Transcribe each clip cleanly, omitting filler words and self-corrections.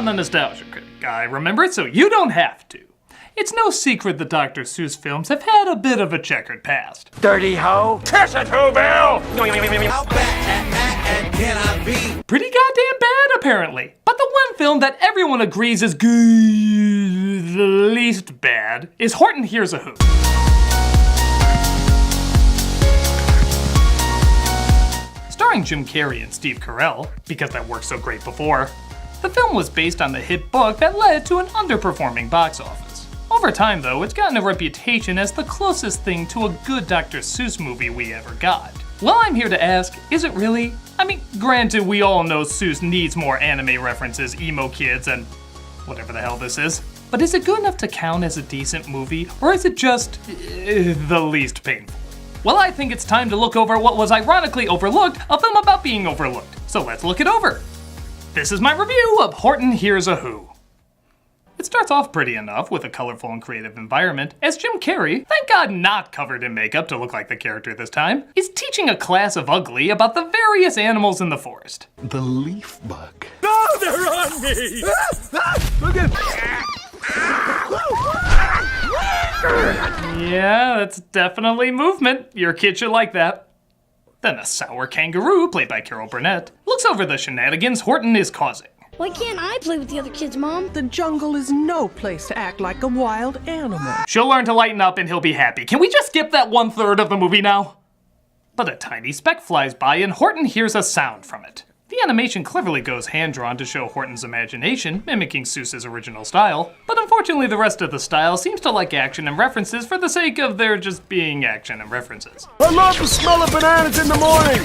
on the nostalgia critic. I remember it so you don't have to. It's no secret the Dr. Seuss films have had a bit of a checkered past. Dirty hoe! Kiss it, Who Bill! How bad can I be? Pretty goddamn bad, apparently. But the one film that everyone agrees is the least bad is Horton Hears a Who. Starring Jim Carrey and Steve Carell, because that worked so great before, the film was based on the hit book that led to an underperforming box office. Over time, though, it's gotten a reputation as the closest thing to a good Dr. Seuss movie we ever got. Well, I'm here to ask, is it really? I mean, granted, we all know Seuss needs more anime references, emo kids, and whatever the hell this is. But is it good enough to count as a decent movie, or is it just the least painful? Well, I think it's time to look over what was ironically overlooked, a film about being overlooked. So let's look it over. This is my review of Horton Hears a Who. It starts off pretty enough with a colorful and creative environment as Jim Carrey, thank God not covered in makeup to look like the character this time, is teaching a class of ugly about the various animals in the forest. The leaf bug. No, they're on me! Look at... Yeah, that's definitely movement. Your kid should like that. Then a sour kangaroo, played by Carol Burnett, looks over the shenanigans Horton is causing. Why can't I play with the other kids, Mom? The jungle is no place to act like a wild animal. She'll learn to lighten up and he'll be happy. Can we just skip that 1/3 of the movie now? But a tiny speck flies by and Horton hears a sound from it. The animation cleverly goes hand-drawn to show Horton's imagination, mimicking Seuss's original style, but unfortunately the rest of the style seems to like action and references for the sake of there just being action and references. I love the smell of bananas in the morning!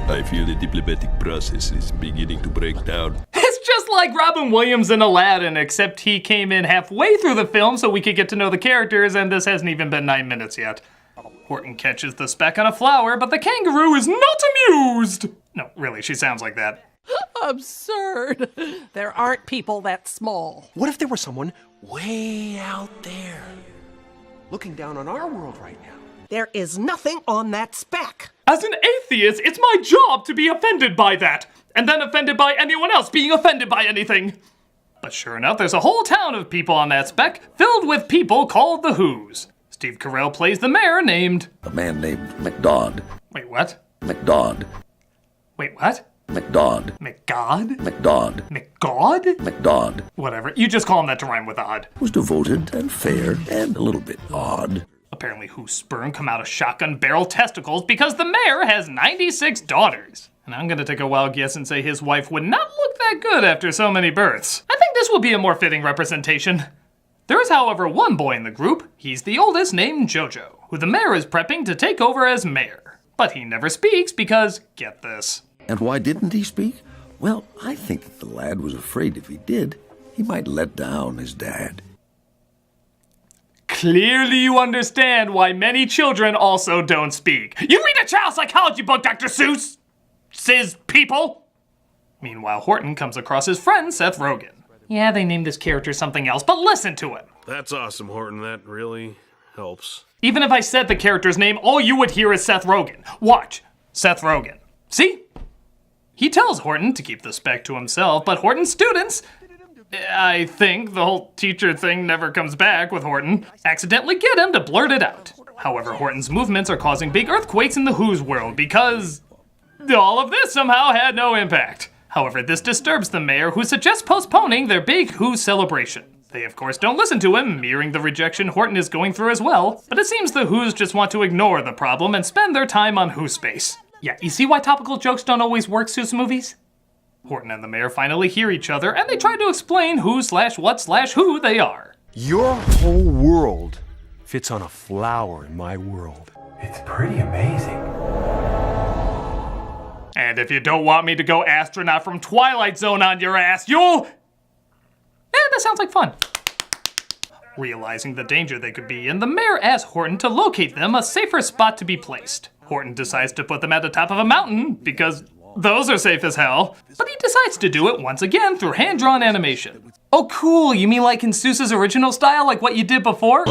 I feel the diplomatic process is beginning to break down. It's just like Robin Williams in Aladdin, except he came in halfway through the film so we could get to know the characters, and this hasn't even been 9 minutes yet. Horton catches the speck on a flower, but the kangaroo is not amused! No, really, she sounds like that. Absurd. There aren't people that small. What if there was someone way out there, looking down on our world right now? There is nothing on that speck. As an atheist, it's my job to be offended by that, and then offended by anyone else being offended by anything. But sure enough, there's a whole town of people on that speck, filled with people called the Who's. Steve Carell plays the mayor named... A man named McDodd. Wait, what? McDodd. Wait, what? McDodd. McGod? McDodd. McGod? McDodd. Whatever, you just call him that to rhyme with odd. Was devoted and fair and a little bit odd. Apparently Who's sperm come out of shotgun barrel testicles because the mayor has 96 daughters. And I'm gonna take a wild guess and say his wife would not look that good after so many births. I think this will be a more fitting representation. There is, however, one boy in the group, he's the oldest, named Jojo, who the mayor is prepping to take over as mayor. But he never speaks because, get this. And why didn't he speak? Well, I think that the lad was afraid if he did, he might let down his dad. Clearly you understand why many children also don't speak. You read a child psychology book, Dr. Seuss! Says people! Meanwhile, Horton comes across his friend, Seth Rogen. Yeah, they named this character something else, but listen to him. That's awesome, Horton. That really helps. Even if I said the character's name, all you would hear is Seth Rogen. Watch. Seth Rogen. See? He tells Horton to keep the speck to himself, but Horton's students, I think the whole teacher thing never comes back with Horton, accidentally get him to blurt it out. However, Horton's movements are causing big earthquakes in the Who's world because all of this somehow had no impact. However, this disturbs the mayor, who suggests postponing their big Who celebration. They of course don't listen to him, mirroring the rejection Horton is going through as well, but it seems the Who's just want to ignore the problem and spend their time on Who space. Yeah, you see why topical jokes don't always work, Seuss movies? Horton and the mayor finally hear each other, and they try to explain who/what/who they are. Your whole world fits on a flower in my world. It's pretty amazing. And if you don't want me to go astronaut from Twilight Zone on your ass, you'll... that sounds like fun. Realizing the danger they could be in, the mayor asks Horton to locate them a safer spot to be placed. Horton decides to put them at the top of a mountain, because those are safe as hell. But he decides to do it once again through hand-drawn animation. Oh cool, you mean like in Seuss's original style, like what you did before?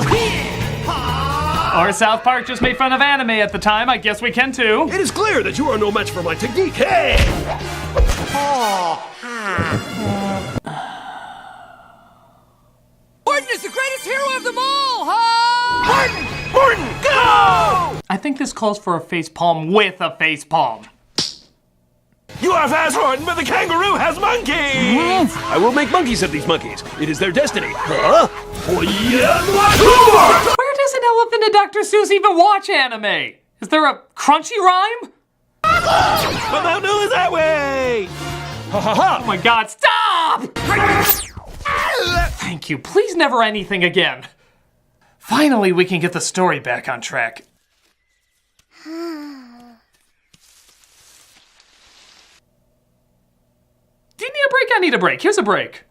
Or South Park just made fun of anime at the time, I guess we can too. It is clear that you are no match for my technique. Hey! Horton! Horton, go! I think this calls for a facepalm with a facepalm. You are fast, Horton, but the kangaroo has monkeys! I will make monkeys of these monkeys. It is their destiny. Huh? Where does an elephant and Dr. Seuss even watch anime? Is there a crunchy rhyme? But Mount New is that way! Ha ha ha! Oh my god, stop! Thank you, please never anything again. Finally, we can get the story back on track. Do you need a break? I need a break. Here's a break.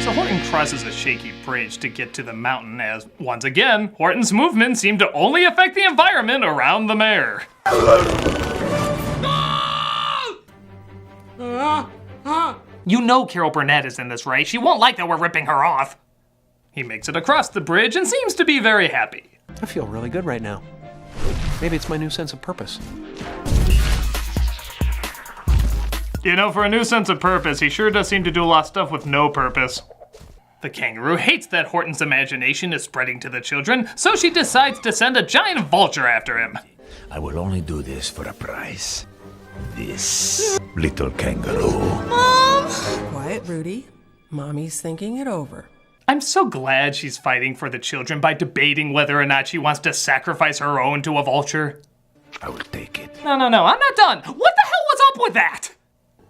So Horton crosses a shaky bridge to get to the mountain as, once again, Horton's movements seem to only affect the environment around the mare. You know Carol Burnett is in this, right? She won't like that we're ripping her off. He makes it across the bridge and seems to be very happy. I feel really good right now. Maybe it's my new sense of purpose. You know, for a new sense of purpose, he sure does seem to do a lot of stuff with no purpose. The kangaroo hates that Horton's imagination is spreading to the children, so she decides to send a giant vulture after him. I will only do this for a price. This little kangaroo. Quiet, Rudy. Mommy's thinking it over. I'm so glad she's fighting for the children by debating whether or not she wants to sacrifice her own to a vulture. I will take it. No, I'm not done. What the hell was up with that?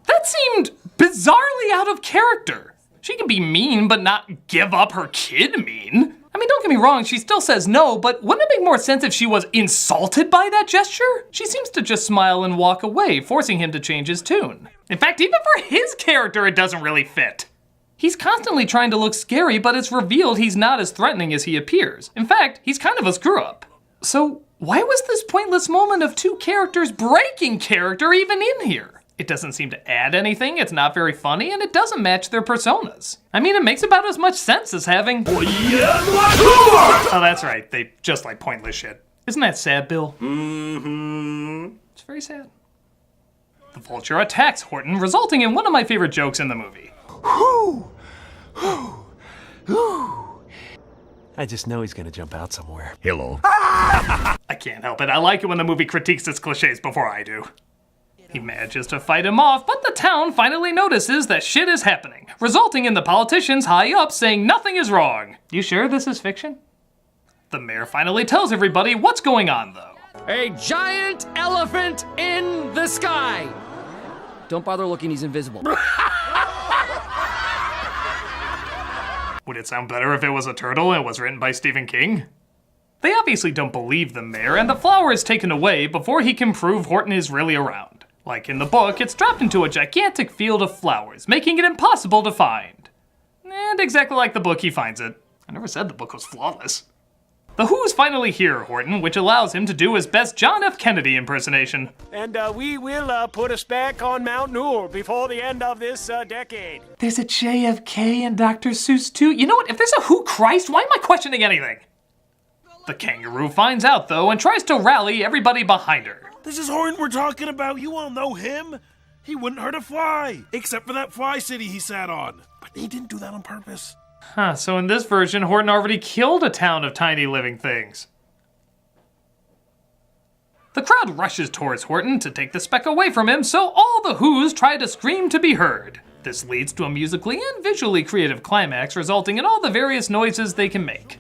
That seemed bizarrely out of character. She can be mean, but not give up her kid mean. I mean, don't get me wrong, she still says no, but wouldn't it make more sense if she was insulted by that gesture? She seems to just smile and walk away, forcing him to change his tune. In fact, even for his character, it doesn't really fit. He's constantly trying to look scary, but it's revealed he's not as threatening as he appears. In fact, he's kind of a screw-up. So why was this pointless moment of two characters breaking character even in here? It doesn't seem to add anything, it's not very funny, and it doesn't match their personas. I mean, it makes about as much sense as having... Oh, that's right, they just like pointless shit. Isn't that sad, Bill? Mm-hmm. It's very sad. The vulture attacks Horton, resulting in one of my favorite jokes in the movie. I just know he's gonna jump out somewhere. Hello. I can't help it, I like it when the movie critiques its cliches before I do. He manages to fight him off, but the town finally notices that shit is happening, resulting in the politicians high up saying nothing is wrong. You sure this is fiction? The mayor finally tells everybody what's going on, though. A giant elephant in the sky! Don't bother looking, he's invisible. Would it sound better if it was a turtle and was written by Stephen King? They obviously don't believe the mayor, and the flower is taken away before he can prove Horton is really around. Like in the book, it's dropped into a gigantic field of flowers, making it impossible to find. And exactly like the book, he finds it. I never said the book was flawless. The Who's finally here, Horton, which allows him to do his best John F. Kennedy impersonation. And we will put us back on Mount Noor before the end of this decade. There's a JFK in Dr. Seuss too. You know what, if there's a Who Christ, why am I questioning anything? The kangaroo finds out though and tries to rally everybody behind her. This is Horton we're talking about. You all know him. He wouldn't hurt a fly, except for that fly city he sat on. But he didn't do that on purpose. Huh, so in this version, Horton already killed a town of tiny living things. The crowd rushes towards Horton to take the speck away from him, so all the Who's try to scream to be heard. This leads to a musically and visually creative climax, resulting in all the various noises they can make.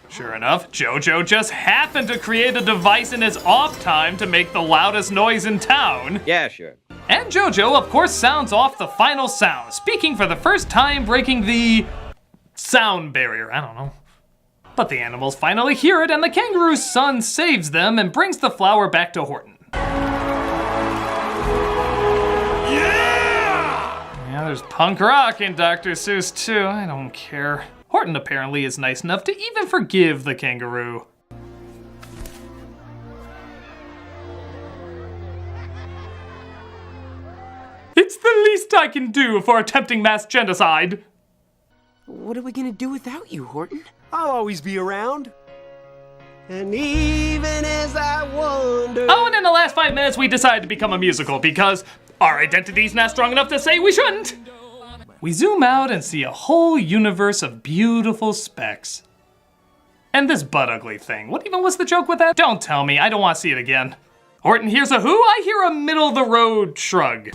Sure enough, JoJo just happened to create a device in his off time to make the loudest noise in town. Yeah, sure. And JoJo, of course, sounds off the final sound, speaking for the first time, breaking the sound barrier. I don't know. But the animals finally hear it, and the kangaroo's son saves them and brings the flower back to Horton. Yeah, there's punk rock in Dr. Seuss too. I don't care. Horton apparently is nice enough to even forgive the kangaroo. It's It's the least I can do for attempting mass genocide. What are we gonna do without you, Horton? I'll always be around. And even as I wonder... Oh, and in the last 5 minutes we decided to become a musical because our identity's not strong enough to say we shouldn't. We zoom out and see a whole universe of beautiful specks. And this butt ugly thing, what even was the joke with that? Don't tell me, I don't want to see it again. Horton hears a who? I hear a middle-of-the-road shrug.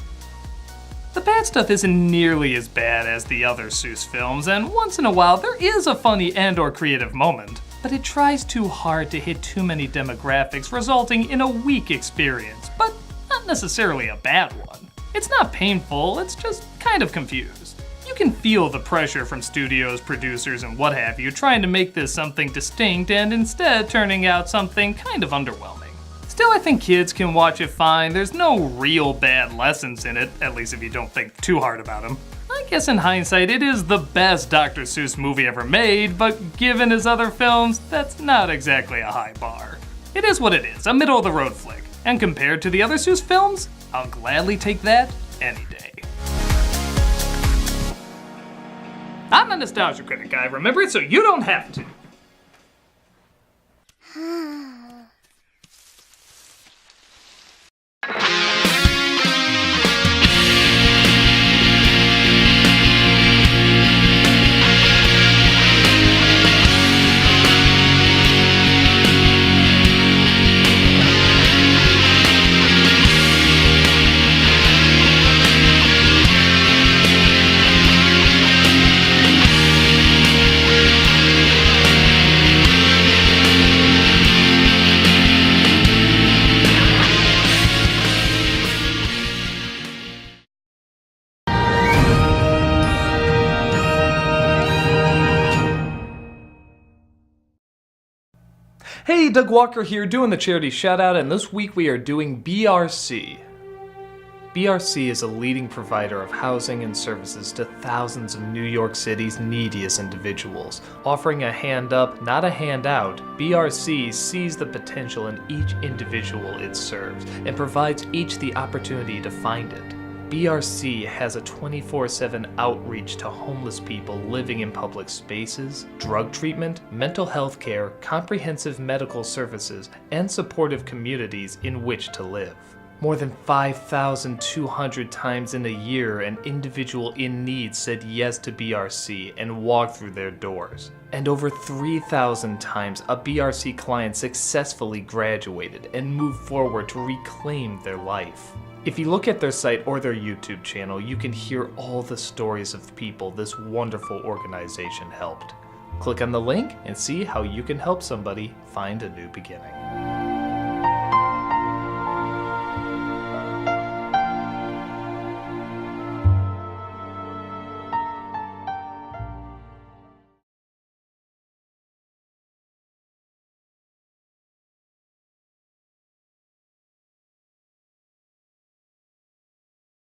The bad stuff isn't nearly as bad as the other Seuss films, and once in a while there is a funny and/or creative moment, but it tries too hard to hit too many demographics, resulting in a weak experience, but not necessarily a bad one. It's not painful, it's just kind of confused. You can feel the pressure from studios, producers, and what have you trying to make this something distinct and instead turning out something kind of underwhelming. Still, I think kids can watch it fine. There's no real bad lessons in it, at least if you don't think too hard about them. I guess in hindsight, it is the best Dr. Seuss movie ever made, but given his other films, that's not exactly a high bar. It is what it is, a middle-of-the-road flick, and compared to the other Seuss films, I'll gladly take that any day. I'm a nostalgia critic, I remember it, so you don't have to. Hey, Doug Walker here, doing the charity shoutout, and this week we are doing BRC. BRC is a leading provider of housing and services to thousands of New York City's neediest individuals. Offering a hand up, not a handout, BRC sees the potential in each individual it serves and provides each the opportunity to find it. BRC has a 24/7 outreach to homeless people living in public spaces, drug treatment, mental health care, comprehensive medical services, and supportive communities in which to live. More than 5,200 times in a year, an individual in need said yes to BRC and walked through their doors. And over 3,000 times, a BRC client successfully graduated and moved forward to reclaim their life. If you look at their site or their YouTube channel, you can hear all the stories of people this wonderful organization helped. Click on the link and see how you can help somebody find a new beginning.